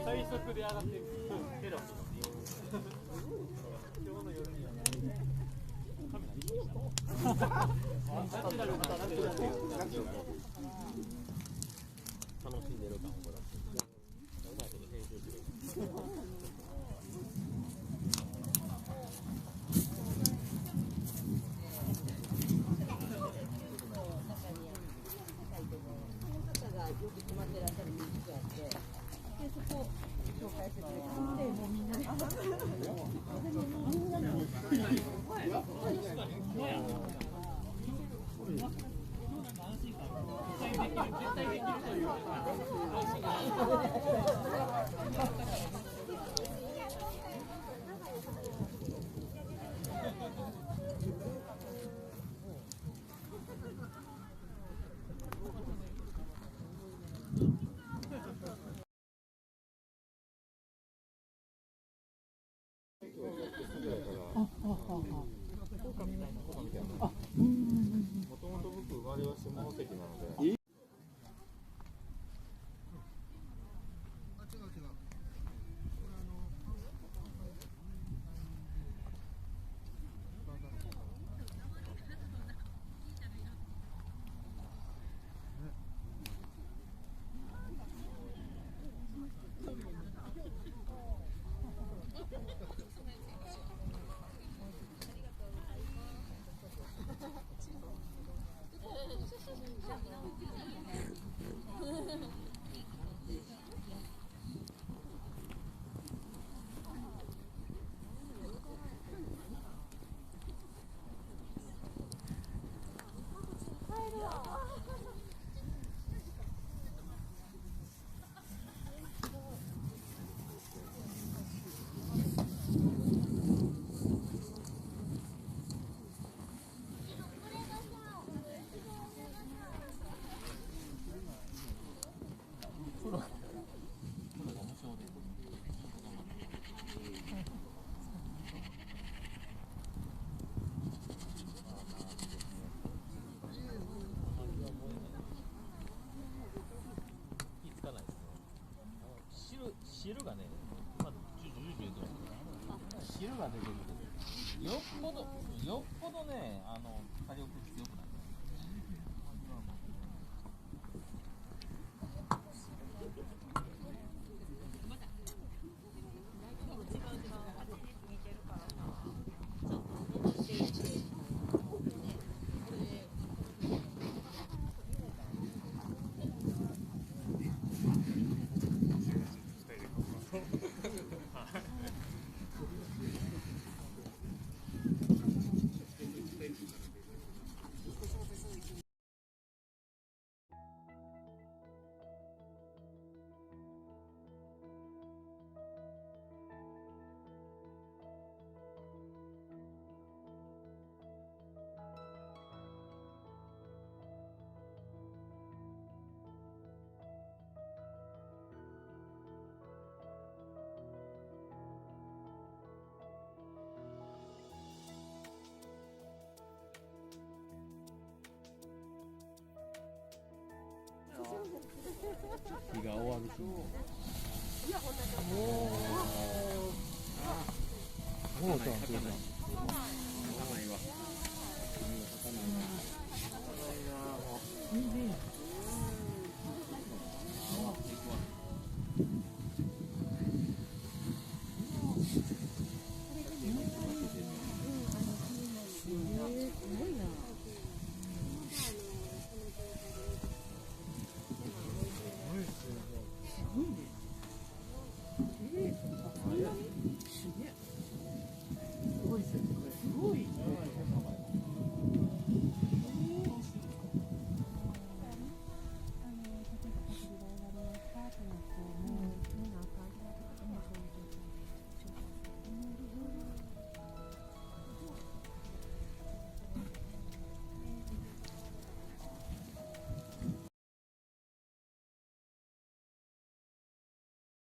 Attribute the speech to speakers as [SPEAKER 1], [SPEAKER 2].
[SPEAKER 1] 最速で上がっていくテロップの今日の夜にはカメラ見てきたナチュラルな楽しんでる感をもらってうまいこと編集してる
[SPEAKER 2] よく決まってらっしゃるミュージックがあって、でそこを紹介してくれて、もうみんなで、みんなで。
[SPEAKER 3] もともと僕生まれは下関なので。
[SPEAKER 1] 汁がね、まず汁が出てくる。よっぽどね、火力強くない。
[SPEAKER 3] 日が終わるし。もうさ、そうだ。
[SPEAKER 2] すごいですよね。すごい。